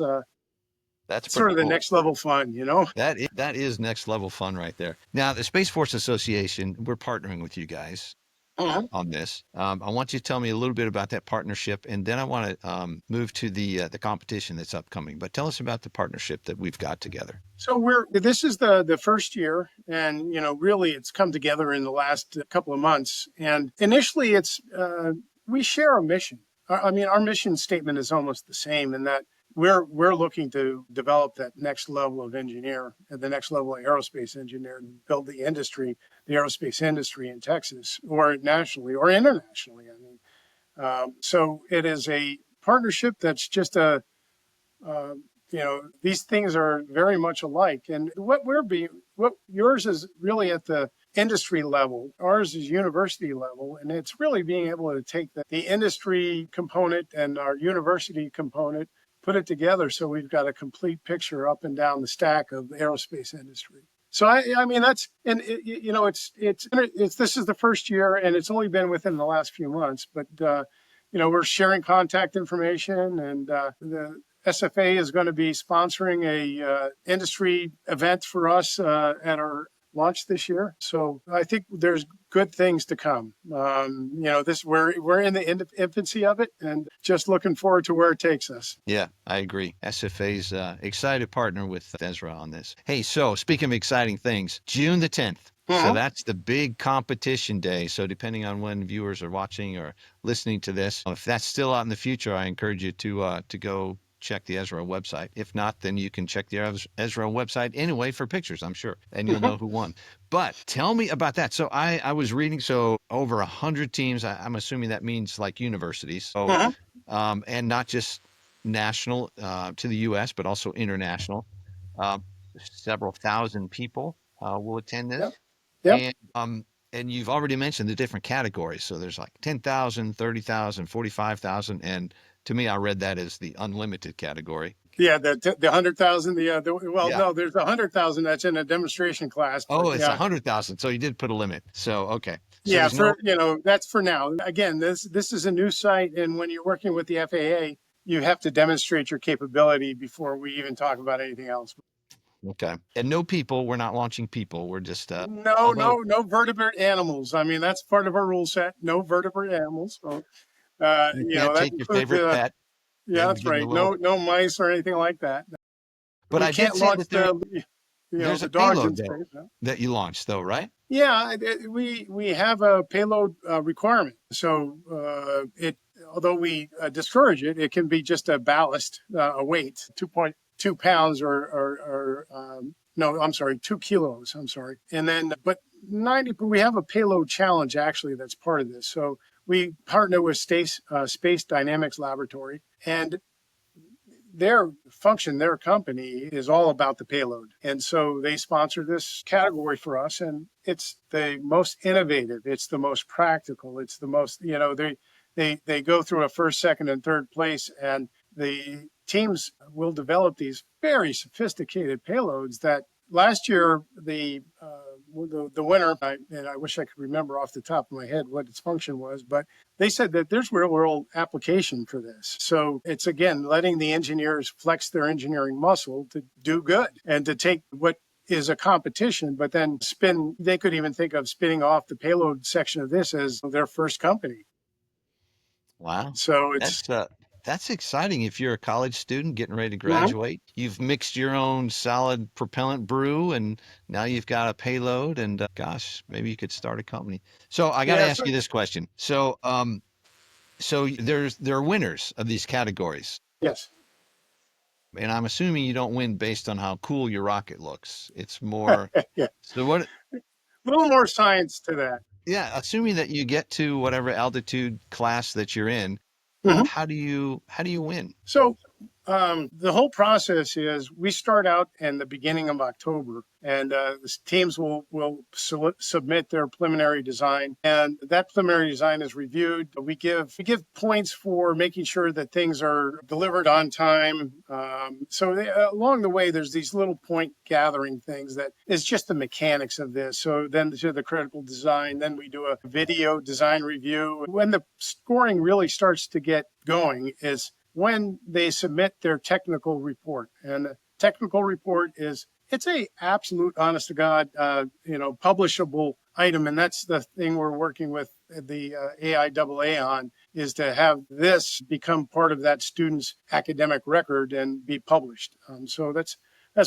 That's sort pretty of the cool. next level fun, That is next level fun right there. Now, the Space Force Association, we're partnering with you guys on this. I want you to tell me a little bit about that partnership, and then I want to move to the competition that's upcoming. But tell us about the partnership that we've got together. So this is the first year, and really it's come together in the last couple of months. And initially, it's we share a mission. Our mission statement is almost the same in that we're looking to develop that next level of engineer, and the next level of aerospace engineer, to build the aerospace industry in Texas or nationally or internationally. So it is a partnership that's just these things are very much alike. And what yours is really at the industry level, ours is university level, and it's really being able to take the industry component and our university component, put it together so we've got a complete picture up and down the stack of the aerospace industry. So that's, and it's this is the first year, and it's only been within the last few months, but we're sharing contact information, and the SFA is going to be sponsoring a industry event for us at our launch this year. So I think there's good things to come. We're in the infancy of it, and just looking forward to where it takes us. Yeah, I agree. SFA's excited to partner with Ezra on this. Hey, so speaking of exciting things, June the 10th. So that's the big competition day. So depending on when viewers are watching or listening to this, if that's still out in the future, I encourage you to go check the Ezra website. If not, then you can check the Ezra website anyway for pictures, I'm sure, and you'll know who won. But tell me about that. So I was reading, so over 100 teams, I'm assuming that means like universities. So, and not just national to the U.S., but also international. Several thousand people will attend this. Yep. And you've already mentioned the different categories. So there's like 10,000, 30,000, 45,000, and to me, I read that as the unlimited category. Yeah, the 100,000. No, there's 100,000 that's in a demonstration class. Oh, it's 100,000. So you did put a limit. So okay. So that's for now. Again, this is a new site, and when you're working with the FAA, you have to demonstrate your capability before we even talk about anything else. Okay. And no people. We're not launching people. We're just no vertebrate animals. That's part of our rule set. No vertebrate animals. So, you can't take your favorite pet. Yeah, that's right. No mice or anything like that. But I can't did see launch that there's a dogs payload in space. that you launched, though, right? Yeah, we have a payload requirement. So although we discourage it, it can be just a ballast, a weight, 2.2 pounds no, I'm sorry, 2 kilos. I'm sorry. And then, but we have a payload challenge actually that's part of this. So we partner with Space Dynamics Laboratory, and their company is all about the payload. And so they sponsor this category for us, and it's the most innovative. It's the most practical. It's the most, they go through a first, second, and third place, and the teams will develop these very sophisticated payloads that last year, the winner, and I wish I could remember off the top of my head what its function was, but they said that there's real world application for this. So it's, again, letting the engineers flex their engineering muscle to do good and to take what is a competition, but then they could even think of spinning off the payload section of this as their first company. Wow. So that's exciting. If you're a college student getting ready to graduate, you've mixed your own solid propellant brew, and now you've got a payload, and gosh, maybe you could start a company. So I got to ask you this question. So, there are winners of these categories. Yes. And I'm assuming you don't win based on how cool your rocket looks. It's more. Yeah. So what? A little more science to that. Yeah, assuming that you get to whatever altitude class that you're in. How do you win? So The whole process is we start out in the beginning of October, and the teams will submit their preliminary design, and that preliminary design is reviewed. We give points for making sure that things are delivered on time. Along the way, there's these little point gathering things that is just the mechanics of this. So then to the critical design, then we do a video design review. When the scoring really starts to get going is when they submit their technical report. And the technical report it's a absolute honest to God, publishable item. And that's the thing we're working with the AIAA on, is to have this become part of that student's academic record and be published. So that's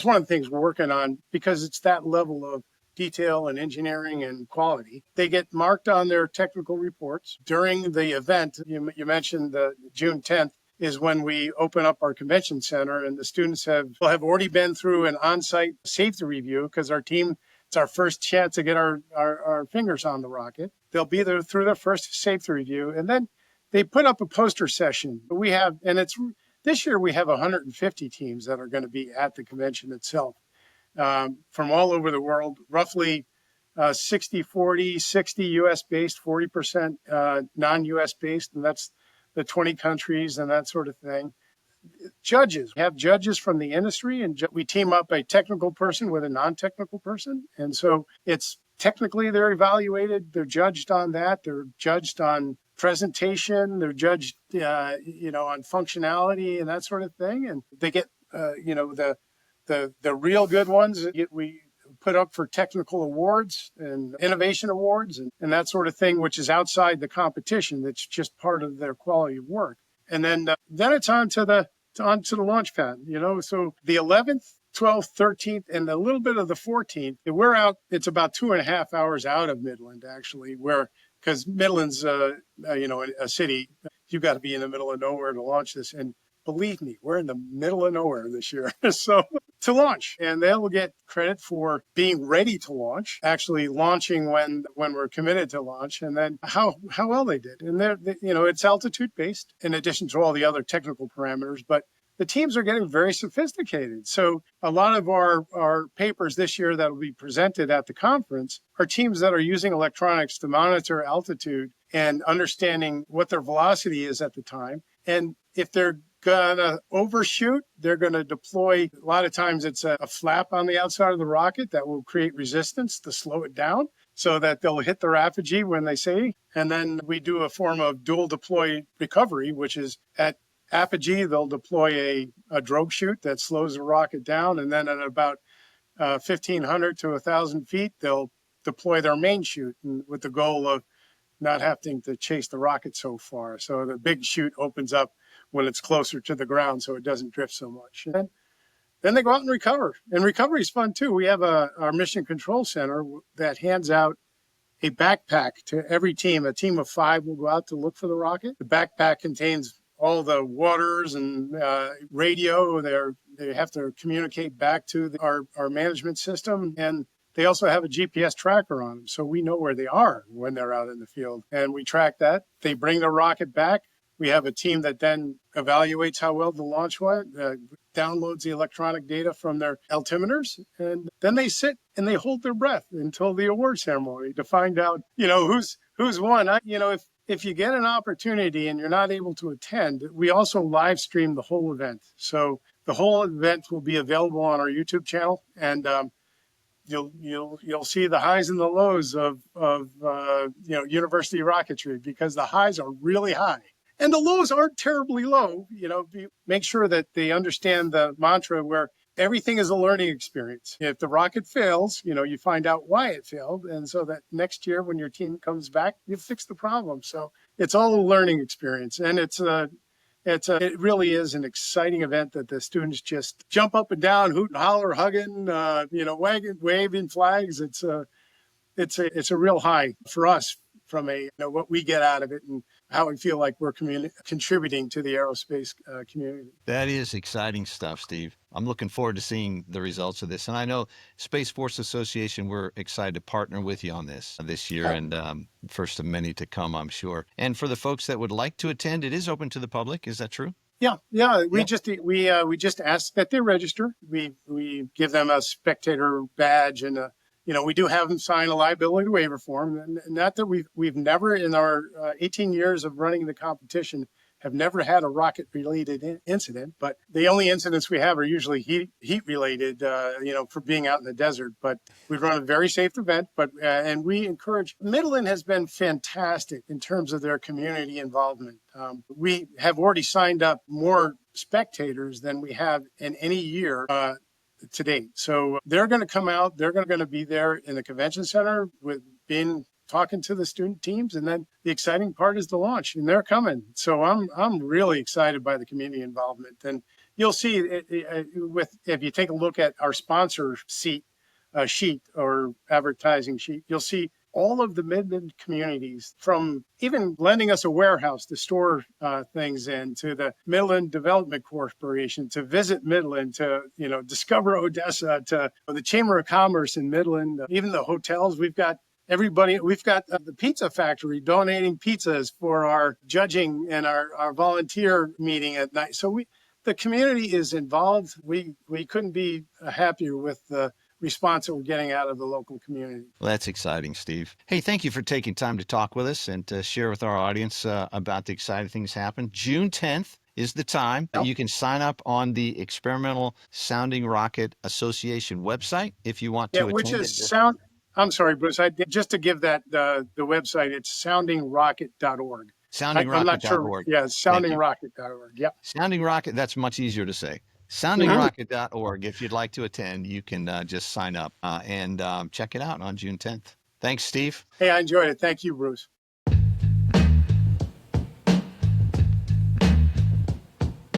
one of the things we're working on, because it's that level of detail and engineering and quality. They get marked on their technical reports during the event. You mentioned June 10th. Is when we open up our convention center, and the students will have already been through an on-site safety review, because it's our first chance to get our fingers on the rocket. They'll be there through their first safety review, and then they put up a poster session. This year we have 150 teams that are going to be at the convention itself, from all over the world, roughly 60-40, 60 U.S. based, 40% non-U.S. based, and that's the 20 countries and that sort of thing. Judges, we have judges from the industry, and we team up a technical person with a non-technical person. And so it's technically they're evaluated, they're judged on that, they're judged on presentation, they're judged, on functionality and that sort of thing. And they get, the real good ones we put up for technical awards and innovation awards and that sort of thing, which is outside the competition. That's just part of their quality of work. And then it's on to the launch pad, So the 11th, 12th, 13th, and a little bit of the 14th, we're out. It's about 2.5 hours out of Midland, actually, because Midland's, a city, you've got to be in the middle of nowhere to launch this. And believe me, we're in the middle of nowhere this year. So to launch, and they'll get credit for being ready to launch, actually launching when we're committed to launch, and then how well they did. And it's altitude based in addition to all the other technical parameters, but the teams are getting very sophisticated. So a lot of our papers this year that will be presented at the conference are teams that are using electronics to monitor altitude and understanding what their velocity is at the time. And if they're gonna overshoot, they're gonna deploy, a lot of times it's a flap on the outside of the rocket that will create resistance to slow it down so that they'll hit their apogee when they say. And then we do a form of dual deploy recovery, which is at apogee, they'll deploy a drogue chute that slows the rocket down. And then at about 1,500 to 1,000 feet, they'll deploy their main chute, and with the goal of not having to chase the rocket so far. So the big chute opens up when it's closer to the ground so it doesn't drift so much. And then they go out and recover. And recovery is fun too. We have our mission control center that hands out a backpack to every team. A team of 5 will go out to look for the rocket. The backpack contains all the waters and radio. They have to communicate back to our management system. And they also have a GPS tracker on them, so we know where they are when they're out in the field. And we track that. They bring the rocket back. We have a team that then evaluates how well the launch went, downloads the electronic data from their altimeters, and then they sit and they hold their breath until the award ceremony to find out, who's won. If you get an opportunity and you're not able to attend, we also live stream the whole event. So the whole event will be available on our YouTube channel, and you'll see the highs and the lows of university rocketry, because the highs are really high and the lows aren't terribly low. Make sure that they understand the mantra where everything is a learning experience. If the rocket fails, you find out why it failed, and so that next year when your team comes back, you fix the problem. So it's all a learning experience, and it really is an exciting event that the students just jump up and down, hoot and holler, hugging, waving flags. It's a real high for us from what we get out of it and how we feel like we're contributing to the aerospace community. That is exciting stuff, Steve. I'm looking forward to seeing the results of this. And I know Space Force Association, we're excited to partner with you on this year, and first of many to come, I'm sure. And for the folks that would like to attend, it is open to the public. Is that true? Yeah. We just ask that they register. We give them a spectator badge, and we do have them sign a liability waiver form. And not that we've never in our 18 years of running the competition have never had a rocket related incident, but the only incidents we have are usually heat related, for being out in the desert. But we run a very safe event, and we encourage. Midland has been fantastic in terms of their community involvement. We have already signed up more spectators than we have in any year to date. So they're going to come out. They're going to be there in the convention center talking to the student teams, and then the exciting part is the launch, and they're coming. So I'm really excited by the community involvement, and you'll see if you take a look at our sponsor sheet or advertising sheet, you'll see all of the Midland communities, from even lending us a warehouse to store things in, to the Midland Development Corporation, to Visit Midland, to Discover Odessa, to the Chamber of Commerce in Midland, even the hotels. We've got everybody. We've got the Pizza Factory donating pizzas for our judging and our volunteer meeting at night. So the community is involved. We couldn't be happier with the response that we're getting out of the local community. Well, that's exciting, Steve. Hey, thank you for taking time to talk with us and to share with our audience about the exciting things happen. June 10th is the time. Yep. You can sign up on the Experimental Sounding Rocket Association website if you want to attend. Which is I'm sorry, Bruce. Just to give that the website, it's soundingrocket.org. Soundingrocket.org. I'm not sure. Yeah, soundingrocket.org. Yep. Sounding Rocket, that's much easier to say. Soundingrocket.org. If you'd like to attend, you can just sign up and check it out on June 10th. Thanks, Steve. Hey, I enjoyed it. Thank you, Bruce.